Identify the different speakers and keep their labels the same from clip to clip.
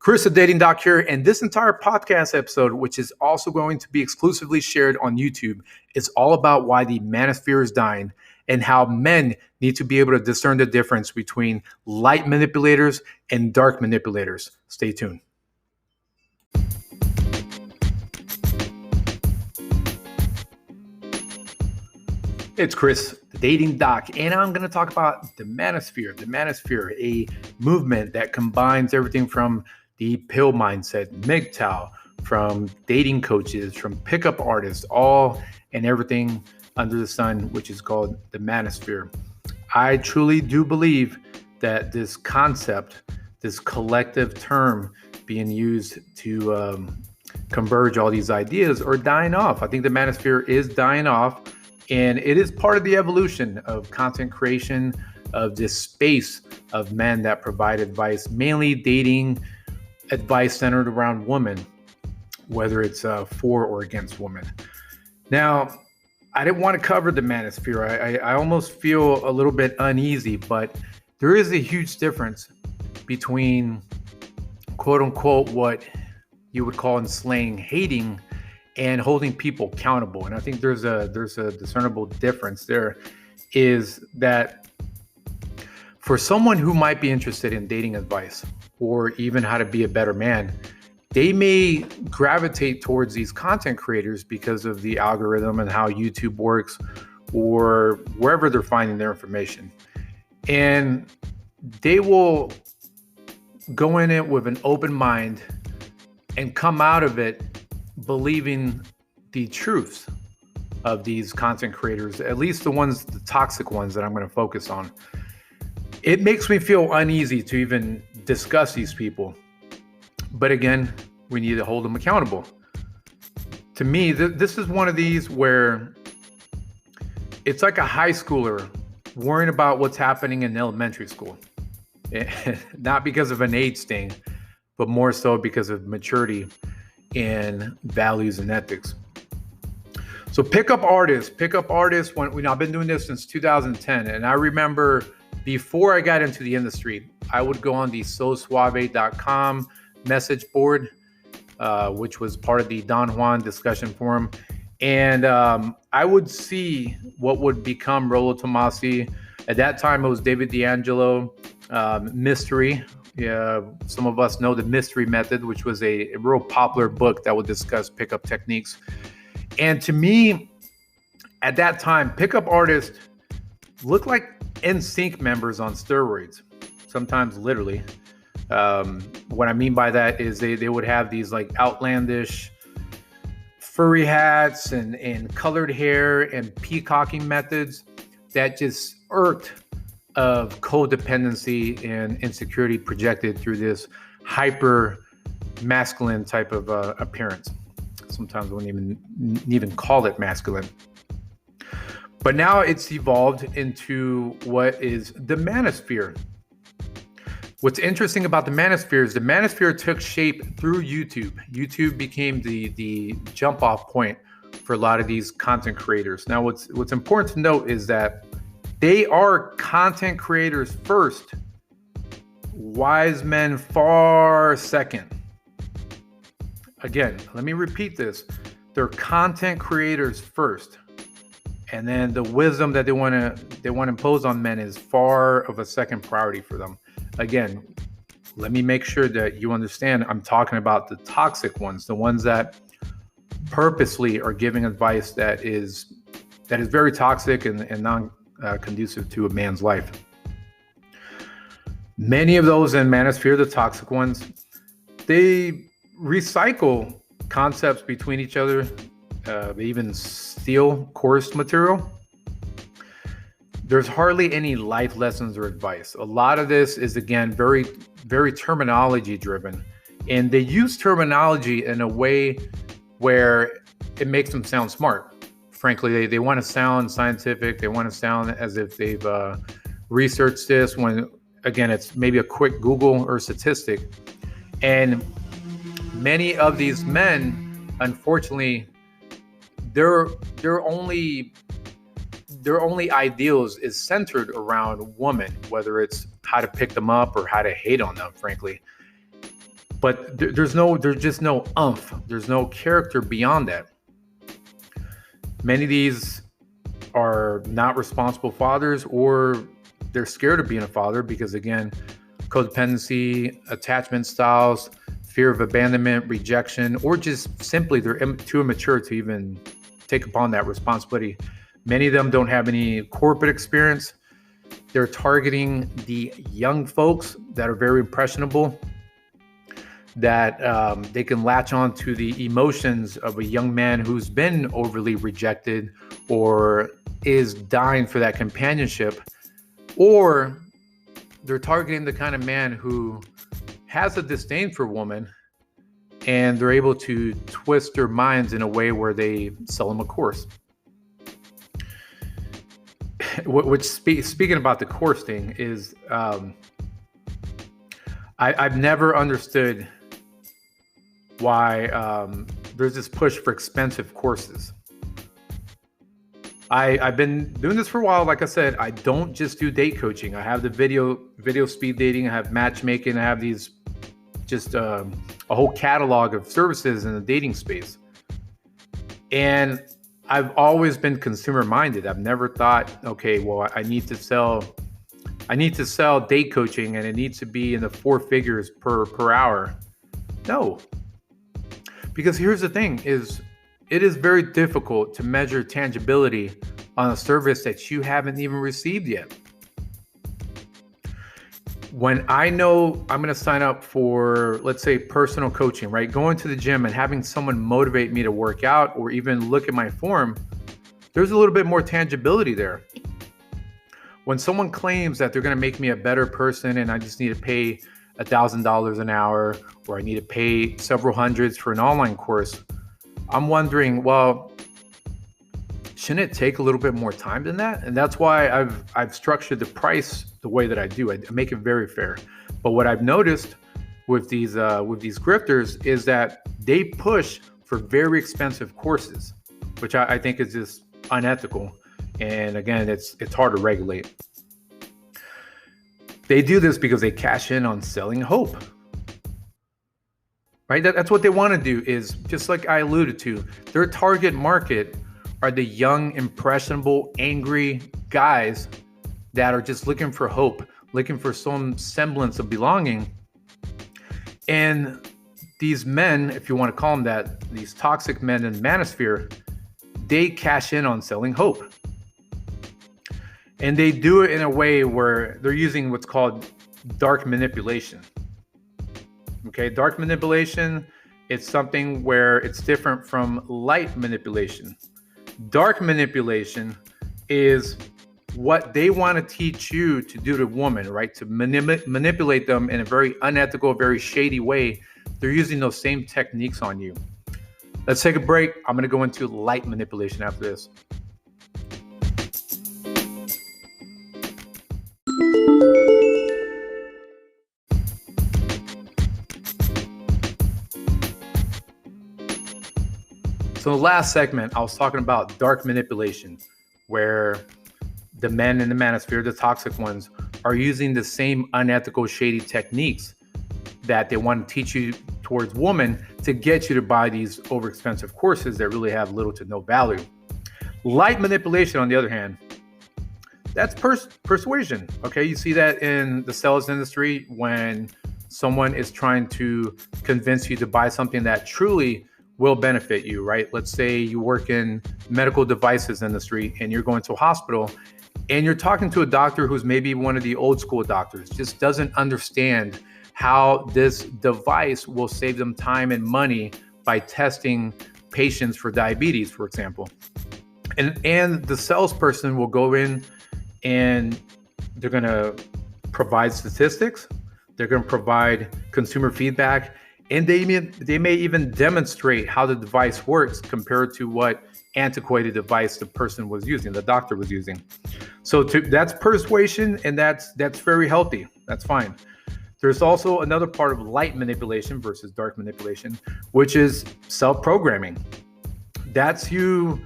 Speaker 1: Chris, the Dating Doc here, and this entire podcast episode, which is also going to be exclusively shared on YouTube, is all about why the manosphere is dying and how men need to be able to discern the difference between light manipulators and dark manipulators. Stay tuned. It's Chris, the Dating Doc, and I'm going to talk about the Manosphere. The Manosphere, a movement that combines everything from the pill mindset, MGTOW, from dating coaches, from pickup artists, all and everything under the sun, which is called the Manosphere. I truly do believe that this concept, this collective term being used to converge all these ideas are dying off. I think the Manosphere is dying off. And it is part of the evolution of content creation, of this space of men that provide advice, mainly dating advice centered around women, whether it's for or against women. Now, I didn't want to cover the manosphere. I almost feel a little bit uneasy, but there is a huge difference between quote unquote what you would call in slang hating and holding people accountable. And I think there's a discernible difference there, is that for someone who might be interested in dating advice or even how to be a better man, they may gravitate towards these content creators because of the algorithm and how YouTube works or wherever they're finding their information. And they will go in it with an open mind and come out of it believing the truths of these content creators, at least the toxic ones that I'm going to focus on. It makes me feel uneasy to even discuss these people. But again, we need to hold them accountable. To me, this is one of these where it's like a high schooler worrying about what's happening in elementary school. Not because of an age thing, but more so because of maturity and values and ethics. So pickup artists, when I've been doing this since 2010. And I remember before I got into the industry, I would go on the sosuave.com message board, which was part of the Don Juan discussion forum. And I would see what would become Rollo Tomasi. At that time, it was David D'Angelo, Mystery. Yeah, some of us know the Mystery Method, which was a real popular book that would discuss pickup techniques. And to me, at that time, pickup artists looked like NSYNC members on steroids, sometimes literally. What I mean by that is they would have these like outlandish furry hats and colored hair and peacocking methods that just irked of codependency and insecurity projected through this hyper masculine type of appearance. Sometimes I wouldn't even call it masculine. But now it's evolved into what is the manosphere. What's interesting about the manosphere is the manosphere took shape through YouTube. YouTube became the jump off point for a lot of these content creators. Now, what's important to note is that they are content creators first, wise men far second. Again, let me repeat this. They're content creators first. And then the wisdom that they want to impose on men is far of a second priority for them. Again, let me make sure that you understand I'm talking about the toxic ones, the ones that purposely are giving advice that is very toxic and non conducive to a man's life. Many of those in Manosphere, the toxic ones, they recycle concepts between each other. They even steal course material. There's hardly any life lessons or advice. A lot of this is, again, very, very terminology driven. And they use terminology in a way where it makes them sound smart. Frankly, they want to sound scientific. They want to sound as if they've researched this, when, again, it's maybe a quick Google or statistic. And many of these men, unfortunately, their only ideals is centered around women, whether it's how to pick them up or how to hate on them, frankly. But there's just no umph. There's no character beyond that. Many of these are not responsible fathers, or they're scared of being a father because, again, codependency, attachment styles, fear of abandonment, rejection, or just simply they're too immature to even take upon that responsibility. Many of them don't have any corporate experience. They're targeting the young folks that are very impressionable, that they can latch on to the emotions of a young man who's been overly rejected or is dying for that companionship, or they're targeting the kind of man who has a disdain for women, and they're able to twist their minds in a way where they sell them a course. Which speaking about the course thing is, I've never understood why there's this push for expensive courses. I've been doing this for a while. Like I said, I don't just do date coaching. I have the video speed dating. I have matchmaking. I have these just a whole catalog of services in the dating space. And I've always been consumer minded. I've never thought, okay, well, I need to sell date coaching and it needs to be in the 4 figures per hour. No. Because here's the thing is, it is very difficult to measure tangibility on a service that you haven't even received yet. When I know I'm going to sign up for, let's say, personal coaching, right? Going to the gym and having someone motivate me to work out or even look at my form, there's a little bit more tangibility there. When someone claims that they're going to make me a better person and I just need to pay $1,000 an hour, or I need to pay several hundreds for an online course, I'm wondering, well, shouldn't it take a little bit more time than that? And that's why I've structured the price the way that I do. I make it very fair. But what I've noticed with these grifters is that they push for very expensive courses, which I think is just unethical. And again, it's hard to regulate. They do this because they cash in on selling hope. Right? That's what they want to do, is just like I alluded to, their target market are the young, impressionable, angry guys that are just looking for hope, looking for some semblance of belonging. And these men, if you want to call them that, these toxic men in Manosphere, they cash in on selling hope. And they do it in a way where they're using what's called dark manipulation. Okay, dark manipulation, it's something where it's different from light manipulation. Dark manipulation is what they want to teach you to do to women, right? To manipulate them in a very unethical, very shady way. They're using those same techniques on you. Let's take a break. I'm going to go into light manipulation after this. So the last segment, I was talking about dark manipulation, where the men in the Manosphere, the toxic ones, are using the same unethical, shady techniques that they want to teach you towards women to get you to buy these overexpensive courses that really have little to no value. Light manipulation, on the other hand, that's persuasion. Okay, you see that in the sales industry when someone is trying to convince you to buy something that truly will benefit you, right? Let's say you work in medical devices industry and you're going to a hospital and you're talking to a doctor who's maybe one of the old school doctors, just doesn't understand how this device will save them time and money by testing patients for diabetes, for example. And the salesperson will go in and they're going to provide statistics, they're going to provide consumer feedback, and they may even demonstrate how the device works compared to what antiquated device the person was using, the doctor was using. So that's persuasion, and that's very healthy. That's fine. There's also another part of light manipulation versus dark manipulation, which is self-programming. That's you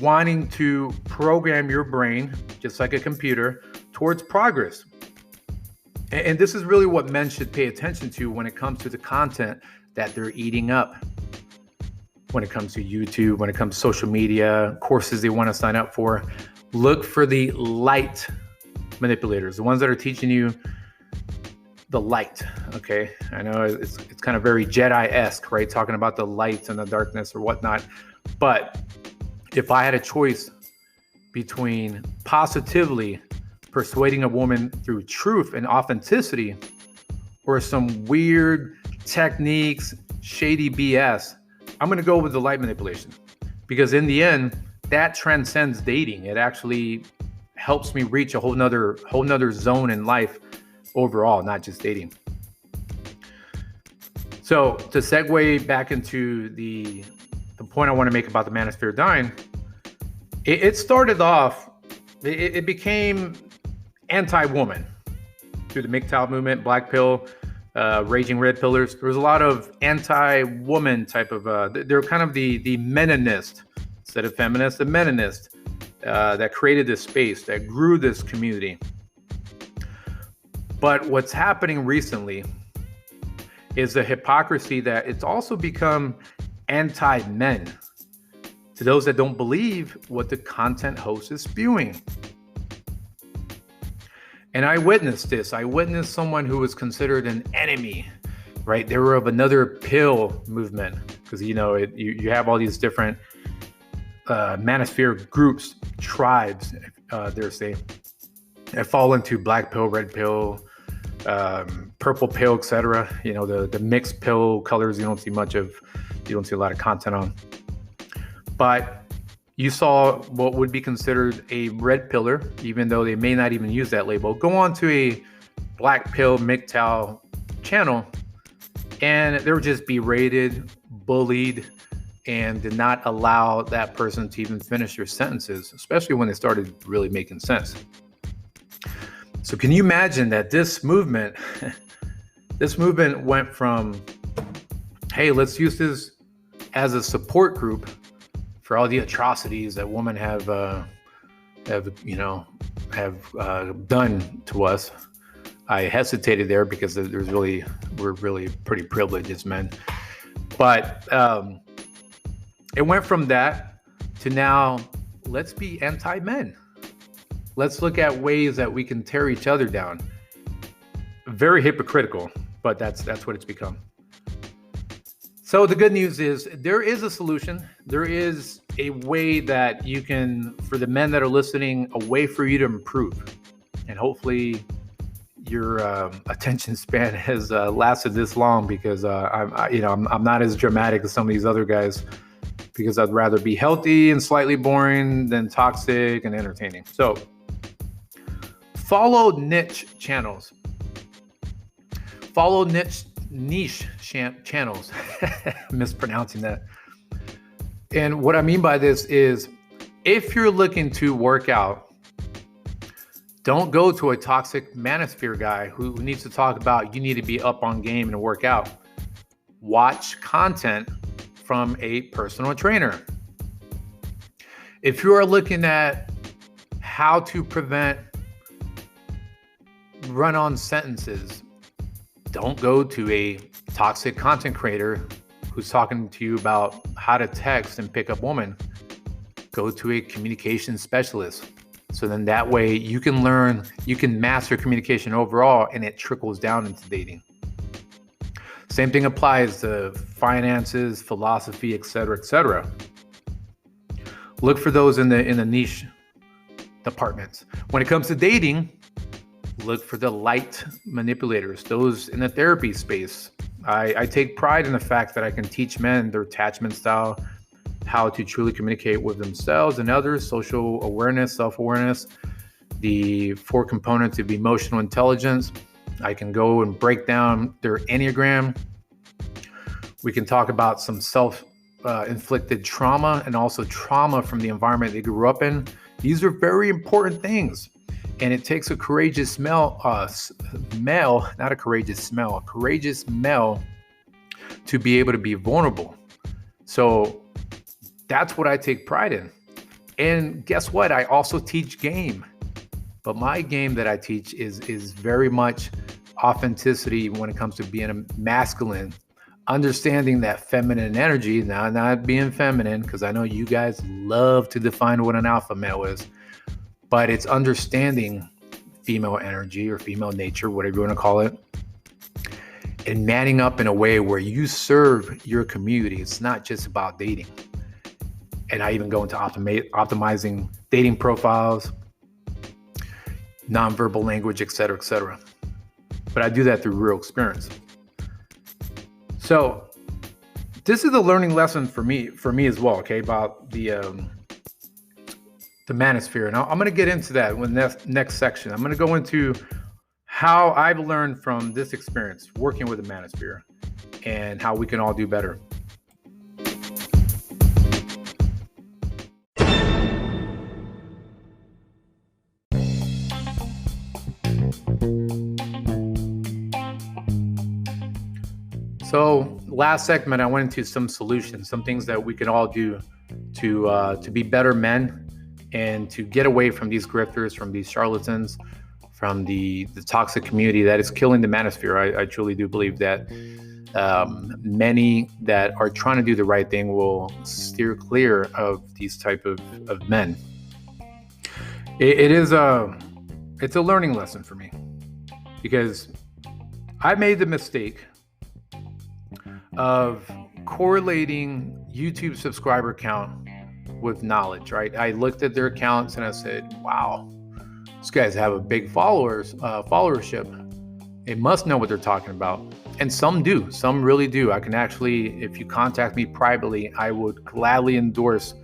Speaker 1: wanting to program your brain, just like a computer, towards progress. And this is really what men should pay attention to when it comes to the content that they're eating up. When it comes to YouTube, when it comes to social media, courses they want to sign up for, look for the light manipulators, the ones that are teaching you the light. Okay, I know it's kind of very Jedi-esque, right? Talking about the light and the darkness or whatnot. But if I had a choice between positively persuading a woman through truth and authenticity, or some weird techniques, shady BS, I'm going to go with the light manipulation, because in the end, that transcends dating. It actually helps me reach a whole nother zone in life overall, not just dating. So to segue back into the point I want to make about the Manosphere dying, it started off, it became anti-woman through the MGTOW movement, Black Pill, Raging Red Pillars. There was a lot of anti-woman type of, they're kind of the meninist instead of feminist, the meninist that created this space, that grew this community. But what's happening recently is the hypocrisy that it's also become anti-men, to those that don't believe what the content host is spewing. And I witnessed this. I witnessed someone who was considered an enemy, right? They were of another pill movement, because you have all these different Manosphere groups, tribes, dare say, that fall into black pill, red pill, purple pill, etc. The mixed pill colors you don't see a lot of content on. But you saw what would be considered a red pillar, even though they may not even use that label, go on to a black pill MGTOW channel, and they were just berated, bullied, and did not allow that person to even finish their sentences, especially when they started really making sense. So can you imagine that this movement went from, hey, let's use this as a support group for all the atrocities that women have done to us. I hesitated there because we're really pretty privileged as men. But it went from that to now, let's be anti-men. Let's look at ways that we can tear each other down. Very hypocritical, but that's what it's become. So the good news is there is a solution. There is a way that you can, for the men that are listening, a way for you to improve. And hopefully your attention span has lasted this long, because I'm not as dramatic as some of these other guys, because I'd rather be healthy and slightly boring than toxic and entertaining. So follow niche channels. Follow niche channels. Mispronouncing that. And what I mean by this is, if you're looking to work out, don't go to a toxic Manosphere guy who needs to talk about you need to be up on game and work out. Watch content from a personal trainer. If you are looking at how to prevent run-on sentences, don't go to a toxic content creator who's talking to you about how to text and pick up women. Go to a communication specialist. So then that way you can learn, you can master communication overall, and it trickles down into dating. Same thing applies to finances, philosophy, etc., etc. Look for those in the niche departments. When it comes to dating, look for the light manipulators, those in the therapy space. I take pride in the fact that I can teach men their attachment style, how to truly communicate with themselves and others, social awareness, self-awareness, the 4 components of emotional intelligence. I can go and break down their Enneagram. We can talk about some self-inflicted trauma and also trauma from the environment they grew up in. These are very important things. And it takes a courageous male to be able to be vulnerable. So that's what I take pride in. And guess what? I also teach game. But my game that I teach is very much authenticity when it comes to being a masculine, understanding that feminine energy, now not being feminine, because I know you guys love to define what an alpha male is, but it's understanding female energy or female nature, whatever you want to call it, and manning up in a way where you serve your community. It's not just about dating. And I even go into optimizing dating profiles, nonverbal language, et cetera, et cetera. But I do that through real experience. So this is a learning lesson for me as well, okay, about the Manosphere. And I'm going to get into that in the next section. I'm going to go into how I've learned from this experience working with the Manosphere and how we can all do better. So last segment, I went into some solutions, some things that we can all do to be better men and to get away from these grifters, from these charlatans, from the toxic community that is killing the Manosphere. I truly do believe that many that are trying to do the right thing will steer clear of these type of men. It's a learning lesson for me, because I made the mistake of correlating YouTube subscriber count with knowledge, right? I looked at their accounts and I said, wow, these guys have a big followership. They must know what they're talking about. And some do, some really do. I can actually, if you contact me privately, I would gladly endorse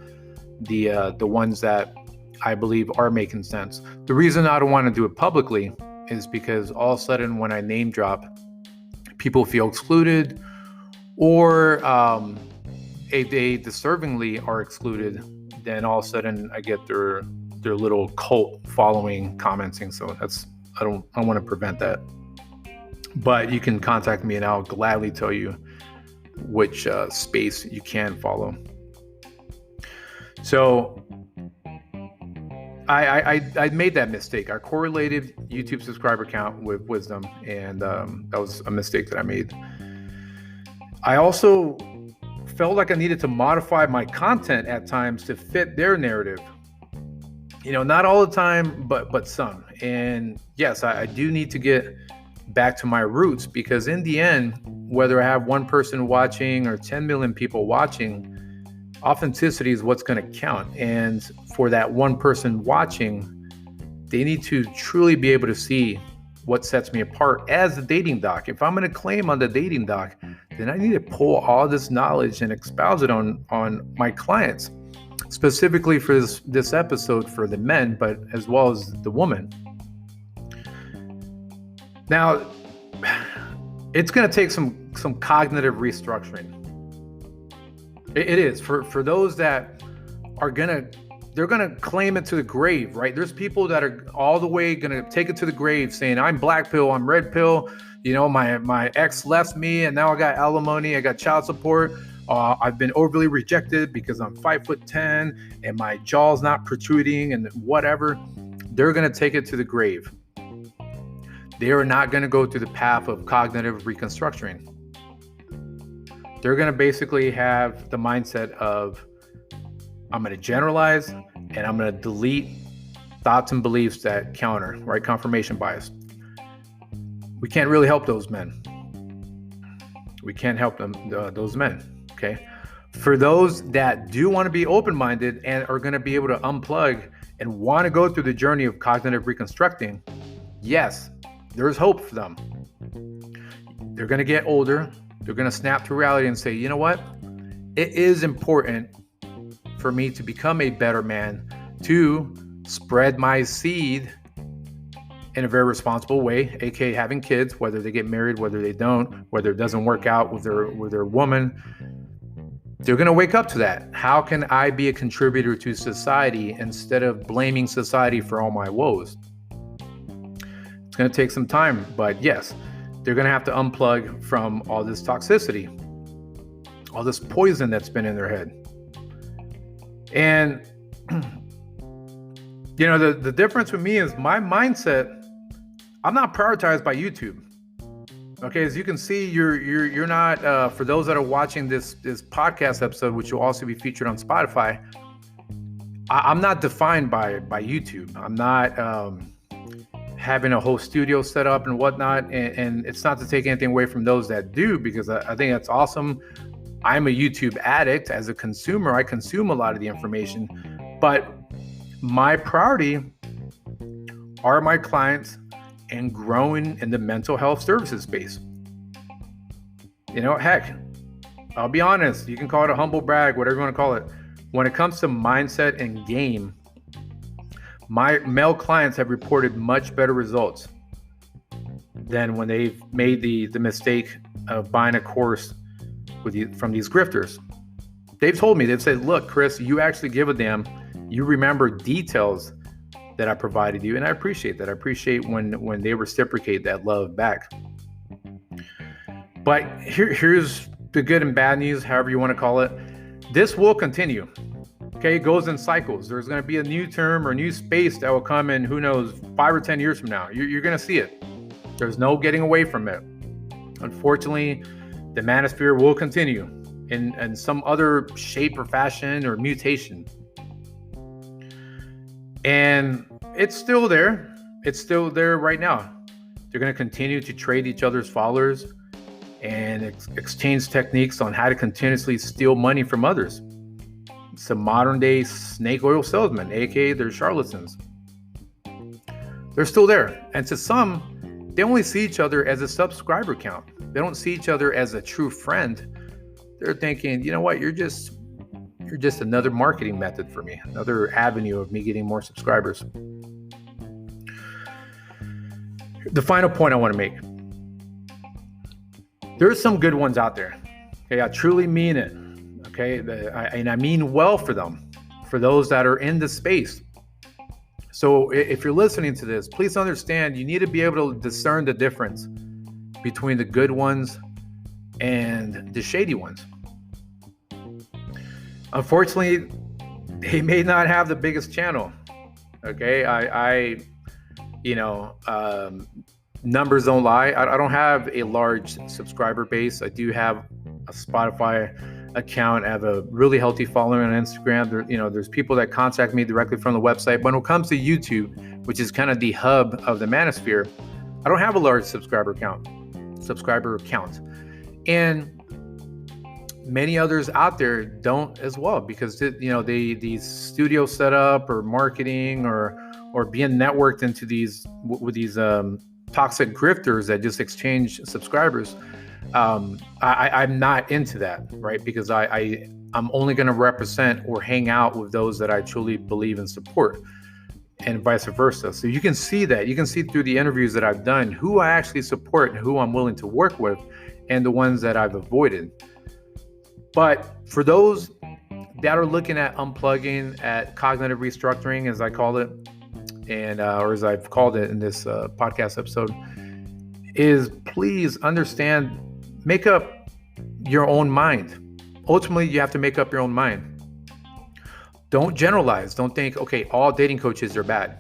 Speaker 1: the ones that I believe are making sense. The reason I don't want to do it publicly is because all of a sudden when I name drop, people feel excluded, or they deservingly are excluded. Then all of a sudden I get their little cult following commenting. So I want to prevent that. But you can contact me and I'll gladly tell you which space you can follow. So I made that mistake. I correlated YouTube subscriber count with wisdom, and that was a mistake that I made. I also felt like I needed to modify my content at times to fit their narrative. Not all the time, but some. And yes, I do need to get back to my roots, because in the end, whether I have one person watching or 10 million people watching, authenticity is what's going to count. And for that one person watching, they need to truly be able to see what sets me apart as a dating doc. If I'm going to claim on the dating doc, then I need to pull all this knowledge and espouse it on my clients, specifically for this episode for the men, but as well as the woman. Now, it's going to take some cognitive restructuring. It is for those that they're going to claim it to the grave, right? There's people that are all the way going to take it to the grave saying, I'm black pill, I'm red pill. My ex left me and now I got alimony, I got child support. I've been overly rejected because I'm 5'10" and my jaw's not protruding and whatever. They're going to take it to the grave. They are not going to go through the path of cognitive reconstructing. They're going to basically have the mindset of, I'm going to generalize and I'm going to delete thoughts and beliefs that counter, right? Confirmation bias. We can't really help those men. We can't help those men, okay? For those that do want to be open-minded and are going to be able to unplug and want to go through the journey of cognitive reconstructing, yes, there's hope for them. They're going to get older. They're going to snap to reality and say, you know what? It is important for me to become a better man, to spread my seed in a very responsible way, aka having kids, whether they get married, whether they don't, whether it doesn't work out with their woman. They're going to wake up to that. How can I be a contributor to society instead of blaming society for all my woes? It's going to take some time, but yes, they're going to have to unplug from all this toxicity, all this poison that's been in their head. And, the difference with me is my mindset, I'm not prioritized by YouTube. Okay, as you can see, you're not. For those that are watching this podcast episode, which will also be featured on Spotify, I'm not defined by YouTube. I'm not having a whole studio set up and whatnot. And it's not to take anything away from those that do, because I think that's awesome. I'm a YouTube addict. As a consumer, I consume a lot of the information, but my priority are my clients and growing in the mental health services space. Heck, I'll be honest, you can call it a humble brag, whatever you want to call it. When it comes to mindset and game, my male clients have reported much better results than when they've made the mistake of buying a course from these grifters. They've told me, they've said, look, Chris, you actually give a damn. You remember details that I provided you, and I appreciate that. I appreciate when they reciprocate that love back. But here's the good and bad news, however you want to call it. This will continue. Okay, it goes in cycles. There's going to be a new term or new space that will come in, who knows, 5 or 10 years from now. You're going to see it. There's no getting away from it. Unfortunately, the Manosphere will continue in some other shape or fashion or mutation. And it's still there. It's still there right now. They're going to continue to trade each other's followers and exchange techniques on how to continuously steal money from others. Some modern day snake oil salesmen, aka they're charlatans. They're still there. And to some, they only see each other as a subscriber count. They don't see each other as a true friend. They're thinking, you know what, you're just another marketing method for me, another avenue of me getting more subscribers. The final point I want to make. There's some good ones out there. Okay, I truly mean it. Okay, and I mean well for them, for those that are in the space. So if you're listening to this, please understand you need to be able to discern the difference between the good ones and the shady ones. Unfortunately, they may not have the biggest channel. Okay, numbers don't lie. I don't have a large subscriber base. I do have a Spotify account. I have a really healthy following on Instagram. There's people that contact me directly from the website. When it comes to YouTube, which is kind of the hub of the Manosphere, I don't have a large subscriber count. And many others out there don't as well, because these studio setup or marketing or being networked into these toxic grifters that just exchange subscribers. I'm not into that, right? Because I'm only going to represent or hang out with those that I truly believe and support, and vice versa. So you can see that. You can see through the interviews that I've done who I actually support and who I'm willing to work with, and the ones that I've avoided. But for those that are looking at unplugging, at cognitive restructuring, as I call it, and or as I've called it in this podcast episode, is please understand, make up your own mind. Ultimately, you have to make up your own mind. Don't generalize. Don't think, okay, all dating coaches are bad.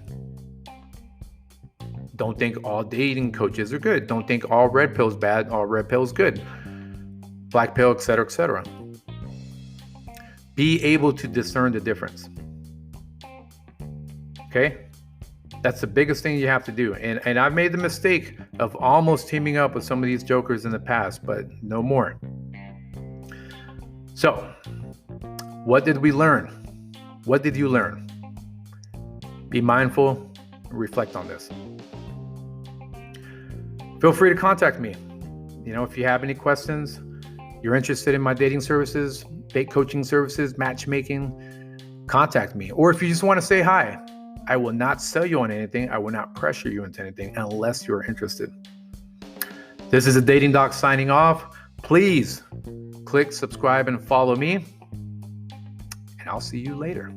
Speaker 1: Don't think all dating coaches are good. Don't think all red pills bad, all red pills good. Black pill, etc., etc. Be able to discern the difference. Okay? That's the biggest thing you have to do. And I've made the mistake of almost teaming up with some of these jokers in the past, but no more. So, what did we learn? What did you learn? Be mindful, reflect on this. Feel free to contact me. If you have any questions, you're interested in my dating services, date coaching services, matchmaking, contact me. Or if you just want to say hi, I will not sell you on anything. I will not pressure you into anything unless you're interested. This is a Dating Doc signing off. Please click subscribe and follow me, and I'll see you later.